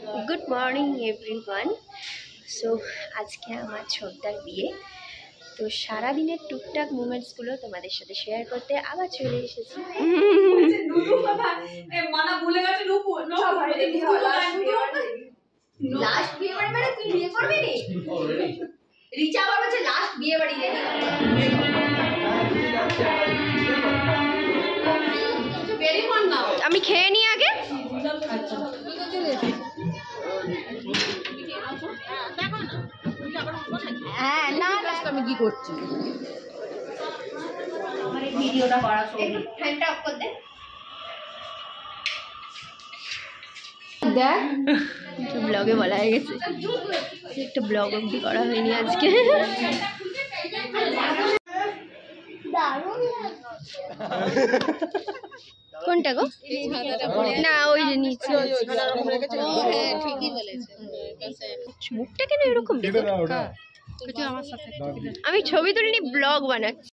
Good morning everyone. सो आज के আমার ছোটদার বিয়ে, তো সারা দিনের টুকটাক মোমেন্টসগুলো তোমাদের সাথে শেয়ার করতে আবার চলে এসেছি। লাস্ট বিয়ে বাড়ি মানে তুই বিয়ে করবি নি? রিচা আবার বলছে লাস্ট বিয়ে বাড়ি রেডি তো বেরি কর নাও। আমি খেয়ে নি আগে। হ্যাঁ না আমি কি করছি আমার এই ভিডিওটা করা শুরু ফ্যানটা অফ কর দে। দেখ ব্লগে বলা হয়ে গেছে, একটা ব্লগ অবধি করা হয়নি আজকে। কোনটা গো? না ওই যে নিচে। মুখটা কেন এরকম? আমি ছবি তুলিনি, ব্লগ বানাচ্ছি।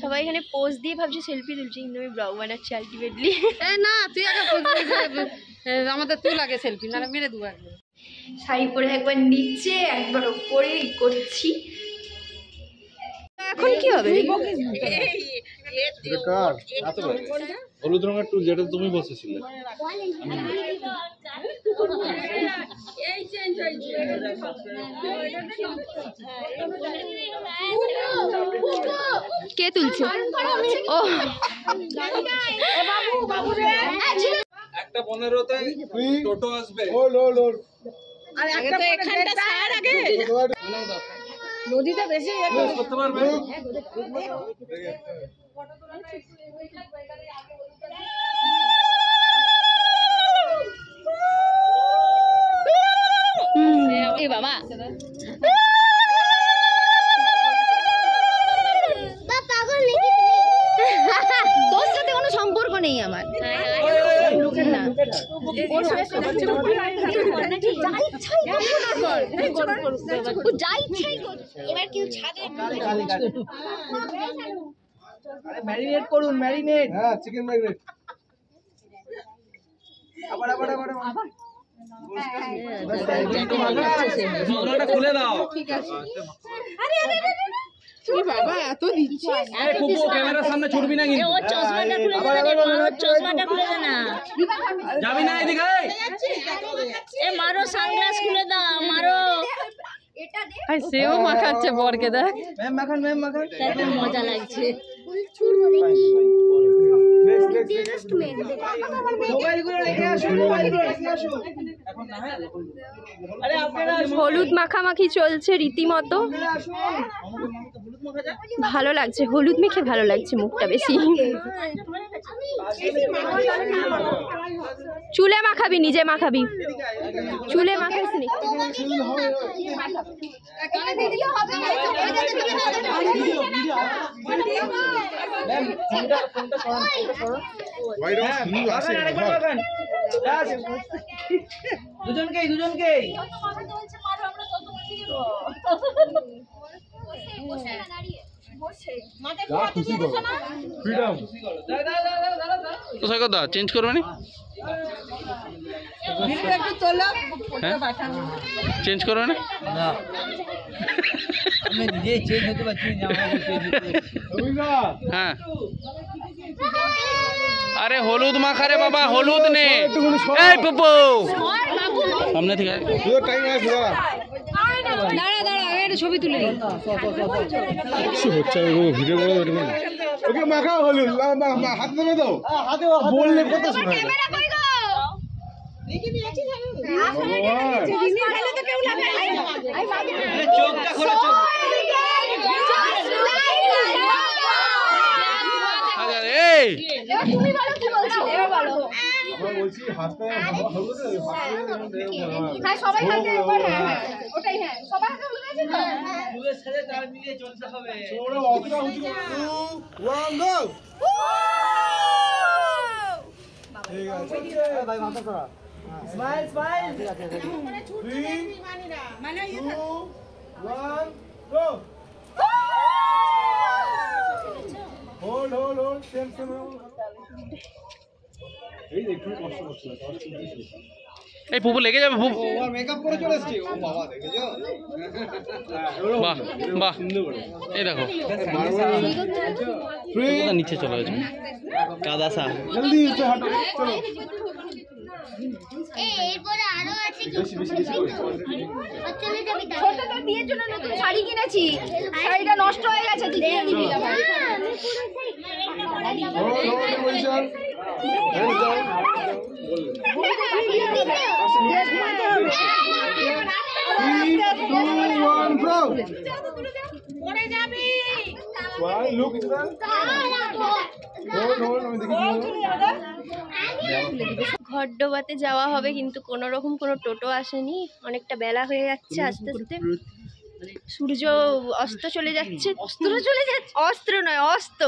সবাই এখানে পোজ দিয়ে ভাবছে সেলফি তুলছি, কিন্তু আমি ব্লগ বানাচ্ছি আলটিমেটলি। না তুই আগে আমাদের তুই লাগে সেলফি, না মেরে দেবো একবার। শাড়ি পরে একবার নিচে একবার ওপরে করছি। এখন কি হবে? হলুদ রঙের টুল যেটা তুমি বসেছিলে। কে তুলছে? ও একটা 15তে টোটো আসবে। আর একটা তো এখানটা সার আগে নদীটা বেশি করতে পারবে। এ বাবা তোর সাথে কোনো সম্পর্ক নেই আমার। ম্যারিনেট করুন, ম্যারিনেট। হ্যাঁ, চিকেন ম্যারিনেট। আবার খুলে দাও। ঠিক আছে। তুই বাবা এত দিচ্ছিস? এই ফুপু ক্যামেরার সামনে ছুটবি না কিন্তু। ও চশমাটা খুলে দে না, চশমাটা খুলে দে না। যাবি না এদিকে। এ মারো সানগ্লাস খুলে দাও, মারো। এটা দে। আই সেও মাখাচ্ছে বরকে, দেখ ম্যাম মাখান। কত মজা লাগছে। মোবাইলগুলো রেখে আসুন। আরে আপনারা হলুদ মাখামাখি চলছে রীতিমতো। ভালো লাগছে, হলুদ মেখে ভালো লাগছে মুখটা বেশি। চুলে মাখাবি, নিজে মাখাবি, চুলে মাখাইস নি। দুজনকেই তো দা চেঞ্জ করবে না? একটু তোলো, চেঞ্জ করবে না? আমি নিজেই চেঞ্জ হতে পারছি না। হ্যাঁ আরে হলুদ মাখা রে বাবা, হলুদ নে। এই পুপু সামনে থেকে টাইম আছে দাঁড়া একটা ছবি তুলে নি। ভিডিও করে ওকে মাখা হলুদ হাতে দেবে তো, হাতে বললে কত শোনা যায়। চোখটা খোলা, চোখ। এই বলছি হাতে সবাই হাতে একবার। হ্যাঁ ওটাই, হ্যাঁ সবাই হাতে হলুদ আছে তো। ফুলের সাথে তাল মিলিয়ে চলতে হবে। ওরা অতটা উঁচু। 1 গো। ঠিক আছে ভাই, মাথা সরা। স্মাইল। ঠিক আছে। 3 মানে 2 1 গো। হোল্ড সেম এই পুপু লেগে যাবে পুপু। মেকআপ করে চলে এসেছে ও বাবা দেখেছো বাহ বাহ, এই দেখো পুপুটা নিচে চলে গেছে কাদাসা। জলদি এসে হাঁটো চলো এরপরে আরো আছে কি চলে যাবি তাই ছোট তো বিয়ের জন্য নতুন শাড়ি কিনেছি, শাড়িটা নষ্ট হয়ে গেছে, তুই কিনে দিবি আমার। পজিশন হ্যান্ডস ডাউন পড়ে যাবি। লুক ইন ঘরডোবাতে যাওয়া হবে, কিন্তু কোনো রকম কোনো টোটো আসেনি। অনেকটা বেলা হয়ে যাচ্ছে, আস্তে আস্তে সূর্য অস্ত চলে যাচ্ছে। অস্ত্র নয়, অস্ত।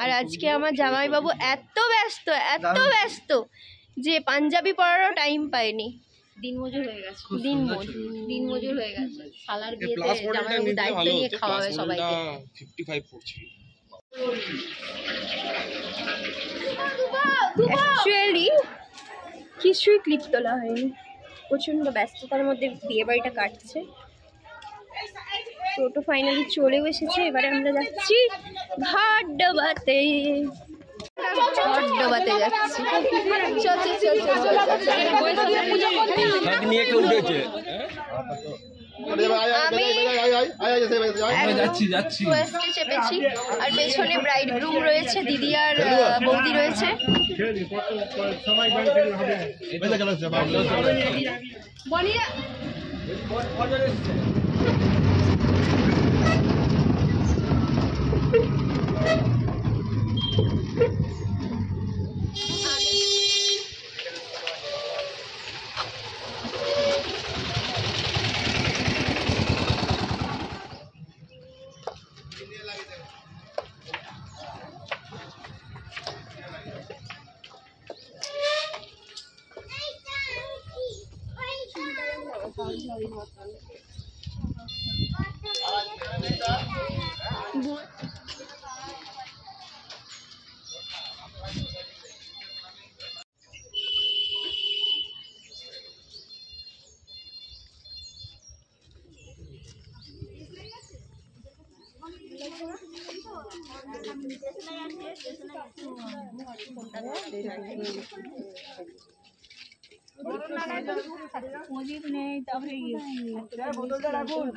আর আজকে আমার জামাইবাবু এত ব্যস্ত যে পাঞ্জাবি পরারও টাইম পায়নি। দিনমজুর হয়ে গেছে, দিনমজুর হয়ে গেছে। শালার বিয়েতে জামাইবাবু দায়িত্ব নিয়ে খাওয়াবে সবাইকে। 55 পড়ছে অ্যাকচুয়ালি কিছুই ক্লিপ তোলা হয়নি, প্রচণ্ড ব্যস্ততার মধ্যে বিয়ে বাড়িটা কাটছে। টোটো ফাইনালি চলেও এসেছে, এবারে আমরা যাচ্ছি ঘরডোবাতে যাচ্ছি। নিয়ে কেউ উঠেছে। আমি যাচ্ছি ফার্স্টে চেপেছি, আর পেছনে ব্রাইড গ্রুম রয়েছে, দিদি আর বৌদি রয়েছে।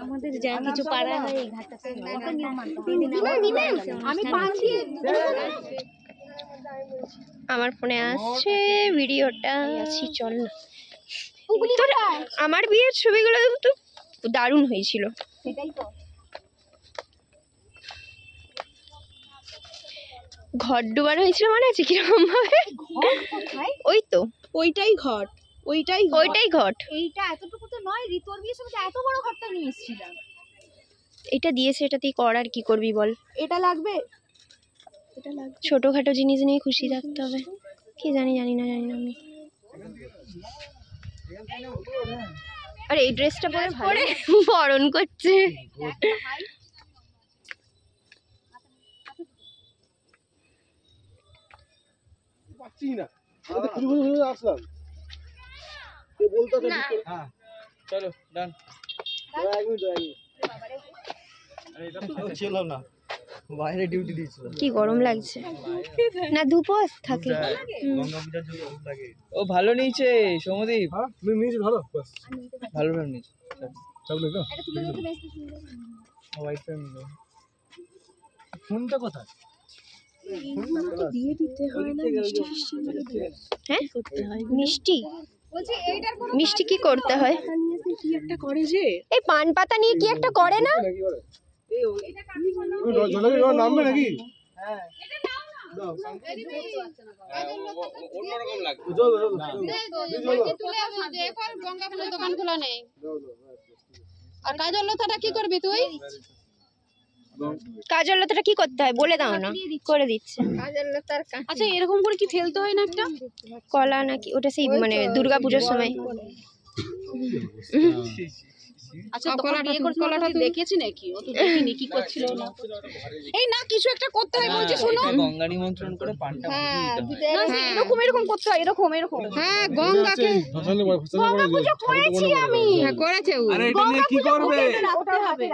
আমাদের যা কিছু পারা হয় এই ঘাটটাতে আমি আমার ফোনে আসছে ভিডিওটা, আছি চল না। তোর আমার বিয়ের ছবিগুলো কিন্তু দারুণ হয়েছিল। ঘর ডোবানো হয়েছিল, মনে আছে কিরকম ভাবে? ওই তো ওইটাই ঘট, ওইটাই ঘট। এইটা এতটুকু তো নয়, ঋতুর বিয়ের সময় এত বড় ঘরটা নিয়ে এসেছিলাম। এটা দিয়েছে, এটাতেই কর, আর কি করবি বল। এটা লাগবে, ছোটখাটো জিনিস নিয়ে খুশি থাকতে হবে। কি জানি না আমি। আর এই ড্রেসটা পরে বরণ করছে। পাচ্ছি না খুঁজে আসলাম কে বলতো হ্যাঁ চলো ডান। এক মিনিট ছিলাম না, বাইরে ডিউটি দিয়েছিলাম। কি গরম লাগছে না, ধুপো থাকে। ও ভালো নিয়েছে সৌমদীপ, হ্যাঁ তুমি নিয়েছি ভালো, বাস ভালো ফ্রেম নিয়েছে। চাবলে তো হোয়াইট ফ্রেম নিলো। ফোনটা কোথায়? দিয়ে দিতে হয় না, হ্যাঁ মিষ্টি মিষ্টি কি করতে হয়? কি একটা করে যে এই পান পাতা নিয়ে কি একটা করে না? নামবে নাকি? অন্যরকম লাগে। দোকান খোলা নেই। আর কাজল লতাটা কি করবি তুই? কাজল লতাটা কি করতে হয় বলে দাও না, করে দিচ্ছে। আচ্ছা এরকম করে কি ফেলতে হয় না একটা কলা নাকি ওটা, সেই মানে দুর্গাপুজোর সময়। আচ্ছা কলাটা বিয়ে করছিল কলাটা দেখেছি নাকি? ও তো দেখিনি কি করছিল না। এই না কিছু একটা করতে হয় বলছি শোনো। গঙ্গা নিমন্ত্রণ করে পানটা এরকম এরকম করতে হয়, এরকম এরকম। হ্যাঁ গঙ্গাকে গঙ্গা পুজো করেছি আমি। হ্যাঁ করেছে ও। আরে এটা নিয়ে কি করবে? ওটা হবে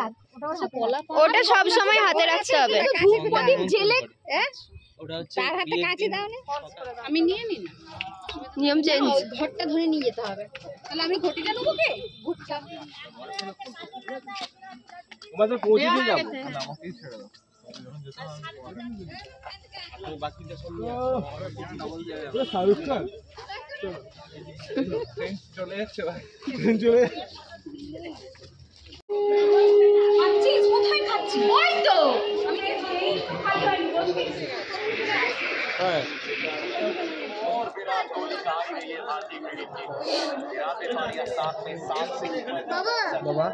ওটা সব সময় হাতে রাখতে হবে। ধূপ প্রদীপ জেলে ওটা হচ্ছে তার হাতে কাছে দাও না। আমি নিয়ে নিই না, নিয়ম চেঞ্জ। ঘরটা ধরে নিয়ে যেতে হবে। তাহলে আমি ঘটিটা নেবো কে? ঘুরটা তোমাদের পৌঁছে দিয়ে যাবো আমাকেই ছেড়ে দাও বাকিটা সব শাহরুখ খান চলে যাচ্ছে ভাই। চলে খাচ্ছিস কোথায় খাচ্ছিস? ওই তো আমি হ্যাঁ বাবা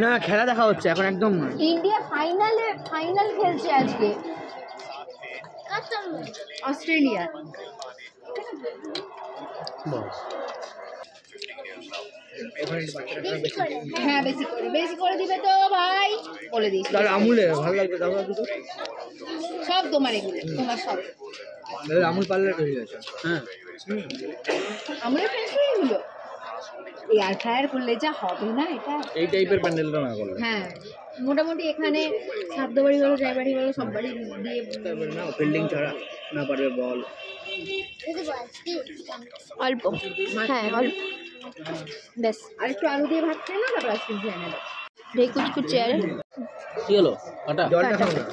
না খেলা দেখা হচ্ছে এখন একদম। ইন্ডিয়া ফাইনাল খেলছে আজকে অস্ট্রেলিয়া। হ্যাঁ বেশি করে দিবে তো ভাই বলে দিস। তাহলে আমুলে ভালো লাগবে দাও দুটো। সব তোমার এগুলো, তোমার সব আমুল পার্লার হয়ে গেছে। হ্যাঁ আমরা ফ্রেন্ডস হয়ে এগুলো এয়ার ফ্রায়ার করলে যা হবে না এটা। এই টাইপের প্যান্ডেলটা না করলে হ্যাঁ মোটামুটি এখানে সাধ্য বাড়ি বলো জয় বাড়ি বলো সব বাড়ি দিয়ে তারপরে না ফিল্ডিং ছাড়া না পারবে বল। অল্প, হ্যাঁ অল্প। ব্যাস আর একটু আলু দিয়ে ভাত খেয়ে না তারপর আইসক্রিম খেয়ে নেবে। ঢেই কুচকুচ চেয়ারে কি হলো আটা জলটা খাও না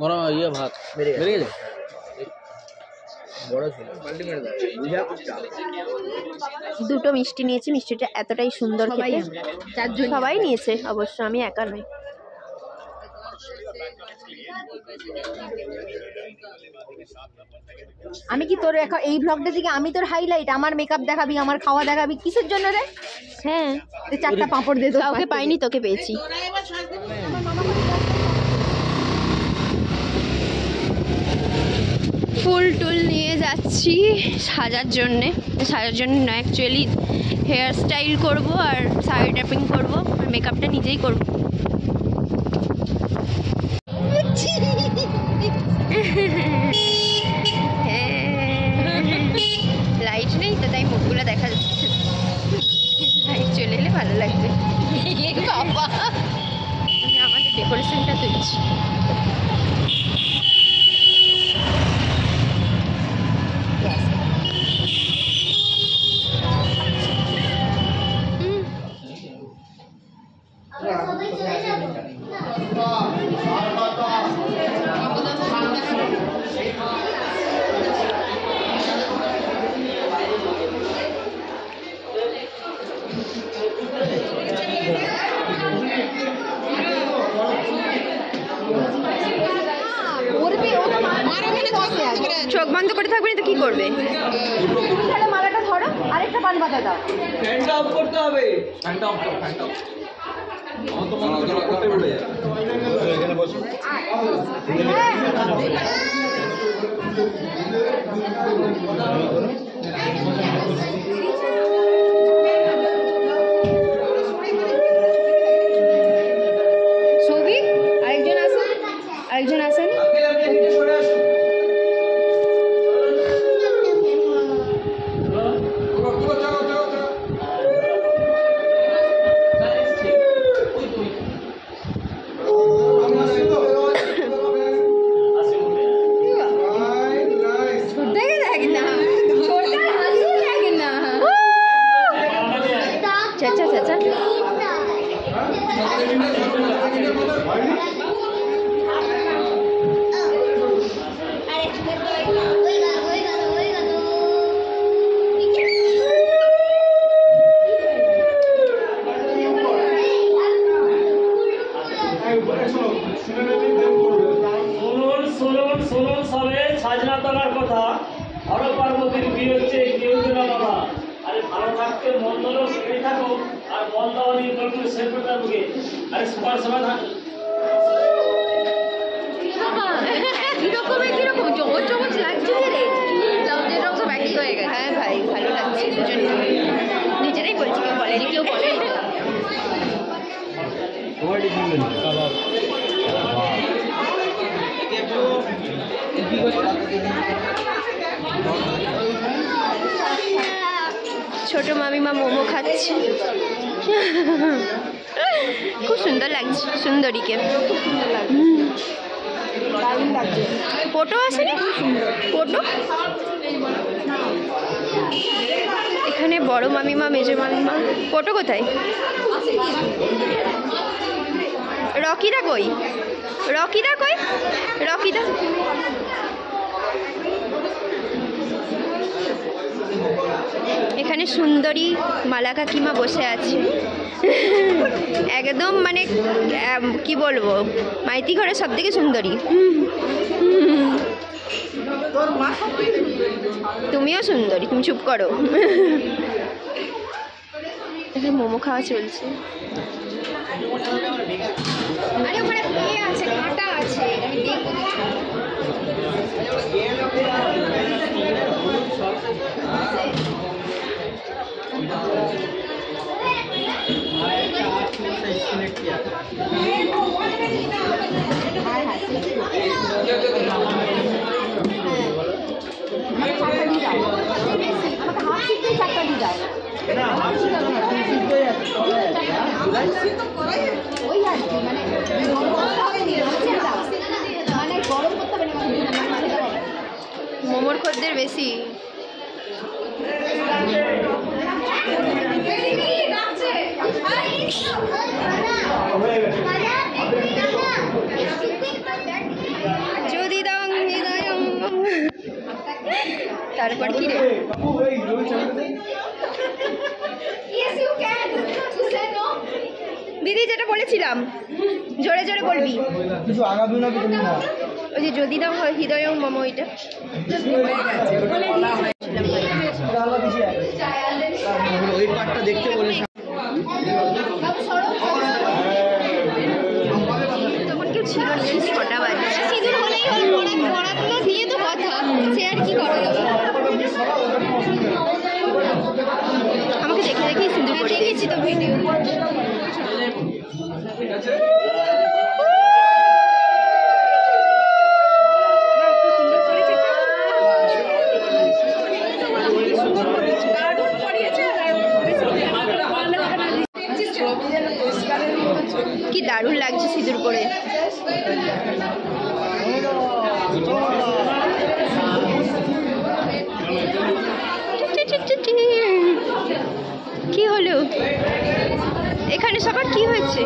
বড় ইয়ে ভাত বেরিয়ে গেছে বড় ছিল বালতি মেরে দাও বুঝা কুচটা। দুটো মিষ্টি নিয়েছি, মিষ্টিটা এতটাই সুন্দর খেতে। সবাই নিয়েছে অবশ্য, আমি একা নই। আমি কি তোর এখন এই ব্লগটা দিকে আমি তোর হাইলাইট, আমার মেকআপ দেখাবি, আমার খাওয়া দেখাবি, কিসের জন্য রে? হ্যাঁ তুই 4টা পাঁপড় দে তো। কাউকে পাইনি, তোকে পেয়েছি। ফুল টুল নিয়ে যাচ্ছি সাজার জন্যে না, অ্যাকচুয়ালি হেয়ার স্টাইল করবো আর শাড়ি ট্যাপিং করবো আর মেকআপটা নিজেই করবো। লাইট নেই তো তাই মুখগুলো দেখা যাচ্ছে, লাইট চলে এলে ভালো লাগবে। বাবা আমি আমাদের ডেকোরেশনটা তুলছি। চোখ বন্ধ করে থাকবে না তো কি করবে? তাহলে মালাটা ধরো, আরেকটা পান পাতা দাও। ফ্যানটা অফ করতে হবে। ফ্যানটা অফ করো, ফ্যানটা অফ। আমার তো মনে হচ্ছে করতে বলে এখানে বসো। সৌভিক আরেকজন আসেন। চাচা চাচা শুনুন সবে সাজনা তোলার কথা। হর পার্বতীর বিয়ে হচ্ছে কেউ না বাবা। আরে ভালো থাকতে মন দলেও সেখানে থাকো, আর মন দেওয়া নিয়ে বলবো সে প্রতার মুখে। আরে সুপার সবাই থাক। কিরকম চমচ চমচ লাগছে রে, যেরকম সব একই হয়ে গেছে। হ্যাঁ ভাই ভালো লাগছে, দুজন নিজেরাই বলছি, কেউ বলেনি। ছোট মামিমা মোমো খাচ্ছে। খুব সুন্দর লাগছে সুন্দরীকে। ফটো আছে না? ফটো এখানে বড় মামিমা মেজো মামিমা। ফটো কোথায়? রকিদা কই? রকিদা কই? রকিদা এখানে সুন্দরী মালা কাকিমা বসে আছে। একদম মানে কি বলবো, মাইতি ঘরে সব থেকে সুন্দরী। তুমিও সুন্দরী, তুমি চুপ করো। এখানে মোমো খাওয়া চলছে। আরে ওখানে ইয়ে আছে, কাঁটা আছে, আমি দেখবো। মোমোর খদ্দের বেশি। যদি দাও তারপর কি রে? দিদি যেটা বলেছিলাম জোরে জোরে বলবি। ওই যে যদি দাও হৃদয় মোমো, ওইটা ওই পার্টটা দেখতে বলে তখন কেউ ছিল না, 6টা বাজছে। সিঁদুর হলেই হল, পড়াগুলো দিয়ে তো কথা, সে আর কি করা যাবে। আমাকে দেখে দেখেই সিঁদুর পড়ে গেছি তো ভিডিও। কি দারুণ লাগছে সিঁদুর পরে। কি হলো এখানে? সবার কি হয়েছে?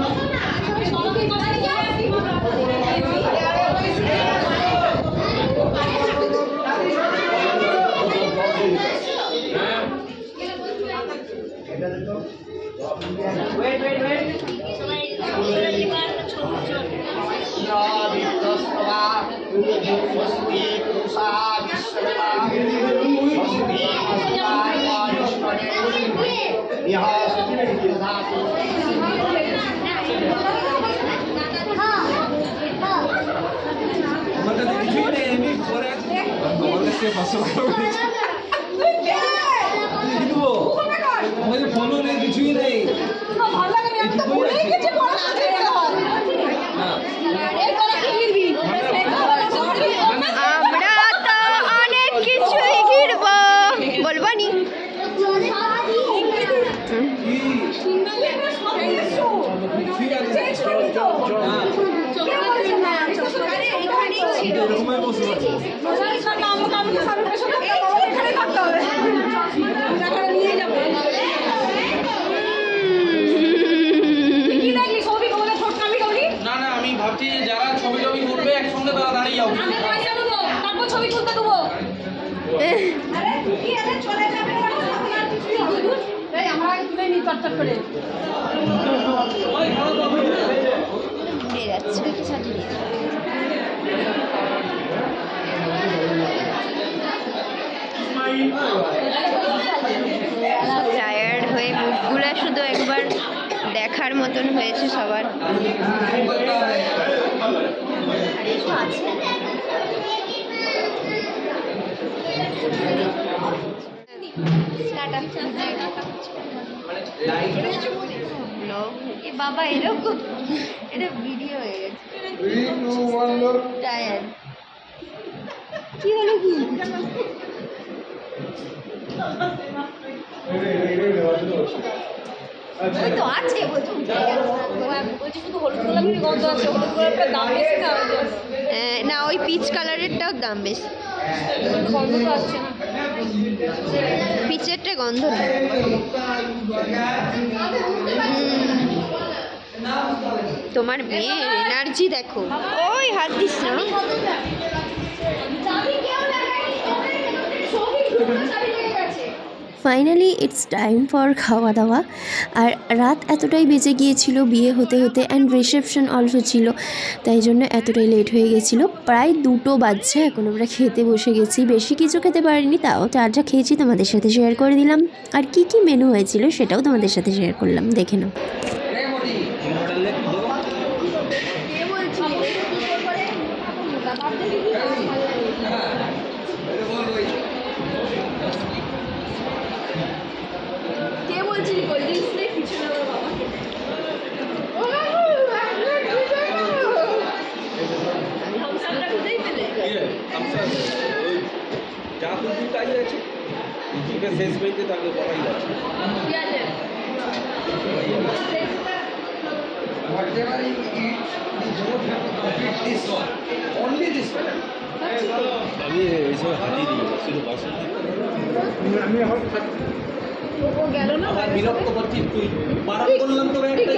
কিছুই নেই। আমরা তো অনেক কিছুই কিনবো, বলবো নি? না না, আমি ভাবছি যারা ছবি টবি করবে একসঙ্গে তারা দাঁড়িয়ে যাবো। ছবি তুলতে দেবো। টায়ার্ড হয়ে মুখগুলো শুধু একবার দেখার মতন হয়েছে সবার। টাটা। এ বাবা এরকম, এটা ভিডিও হয়ে গেছে। টায়ার কি হলো কি? ওই তো আছে বলছি শুধু হলুদ গোলাপের গন্ধ আছে, হলুদ গোলাপটার দাম বেশি না ওই জন্য। না ওই পিচ কালারেরটাও দাম বেশি, গন্ধ তো আসছে না, পিচেরটা গন্ধ নেই। তোমার মেয়ের এনার্জি দেখো, ওই হাত দিস না। ফাইনালি ইটস টাইম ফর খাওয়া দাওয়া। আর রাত এতটাই বেজে গিয়েছিল বিয়ে হতে হতে, অ্যান্ড রিসেপশন অলসো ছিল, তাই জন্য এতটাই লেট হয়ে গেছিলো। প্রায় 2টো বাজছে, এখন আমরা খেতে বসে গেছি। বেশি কিছু খেতে পারিনি, তাও যা খেয়েছি তোমাদের সাথে শেয়ার করে দিলাম। আর কি কি মেনু হয়েছিল সেটাও তোমাদের সাথে শেয়ার করলাম, দেখে নাও। শেষ পেতে তাকে বলাই যাচ্ছে whatever you eat, you don't have to complete this one. Only this one. আমি এইসব হাতি দিই শুধু বাসন্তী আমি এখন ও গেল না আমার বিরক্ত করছিস তুই বারণ করলাম তো একটা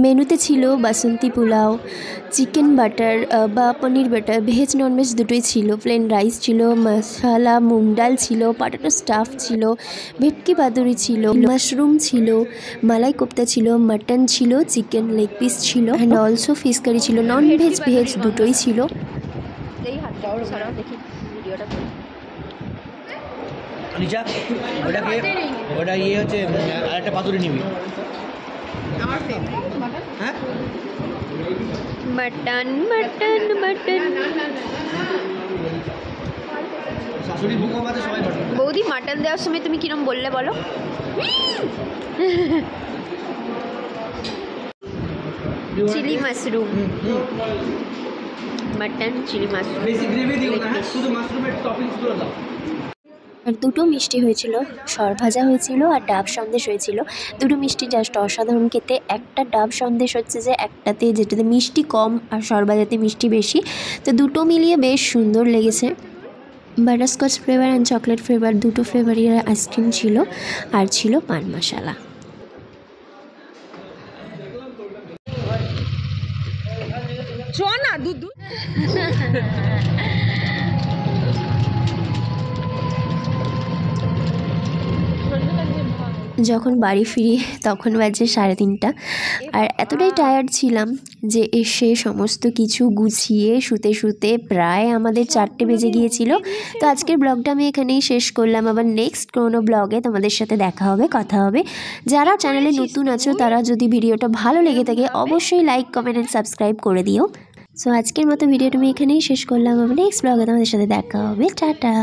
মেনুতে ছিল বাসন্তী পোলাও, চিকেন বাটার বা পনির বাটার, ভেজ ননভেজ দুটোই ছিল, প্লেন রাইস ছিল, মশলা মুগ ডাল ছিল, পটেটো স্টাফ ছিল, ভেটকি পাতুরি ছিল, মাশরুম ছিল, মালাই কোপ্তা ছিল, মাটন ছিল, চিকেন লেগ পিস ছিল, অ্যান্ড অলসো ফিশ কারি ছিল। নন ভেজ ভেজ দুটোই ছিল। দেখি ভিডিওটা নিচা ওটা ইয়ে হচ্ছে আর একটা পাতুরি নিবি। হ্যাঁ মটন মটন মটন শাশুড়ি ভুঙ্গা মাঝে সবাই মটন। বৌদি মাটন দেওয়ার সময় তুমি কিরম বললে বলো? Chilli mushroom, mutton chilli mushroom, বেশি গ্রেভি দিও না, শুধু মাশরুমের টপিংস গুলো দাও। আর দুটো মিষ্টি হয়েছিল, সর ভাজা হয়েছিল আর ডাব সন্দেশ হয়েছিল। দুটো মিষ্টি জাস্ট অসাধারণ খেতে। একটা ডাব সন্দেশ হচ্ছে যে একটাতে যেটাতে মিষ্টি কম আর সর ভাজাতে মিষ্টি বেশি, তো দুটো মিলিয়ে বেশ সুন্দর লেগেছে। Butterscotch flavour and chocolate flavour দুটো ফ্লেভারের আইসক্রিম ছিল, আর ছিল পান মশলা। যখন বাড়ি ফিরি তখন বাজে 3:30, আর এতটাই টায়ার্ড ছিলাম যে এসে সমস্ত কিছু গুছিয়ে শুতে শুতে প্রায় আমাদের 4টে বেজে গিয়েছিল। তো আজকের ব্লগটা আমি এখানেই শেষ করলাম। আবার নেক্সট কোনো ব্লগে তোমাদের সাথে দেখা হবে, কথা হবে। যারা চ্যানেলে নতুন আছো তারা যদি ভিডিওটা ভালো লেগে থাকে অবশ্যই লাইক কমেন্ট অ্যান্ড সাবস্ক্রাইব করে দিও। সো আজকের মতো ভিডিওটা আমি এখানেই শেষ করলাম। আবার নেক্সট ব্লগে তোমাদের সাথে দেখা হবে। টাটা।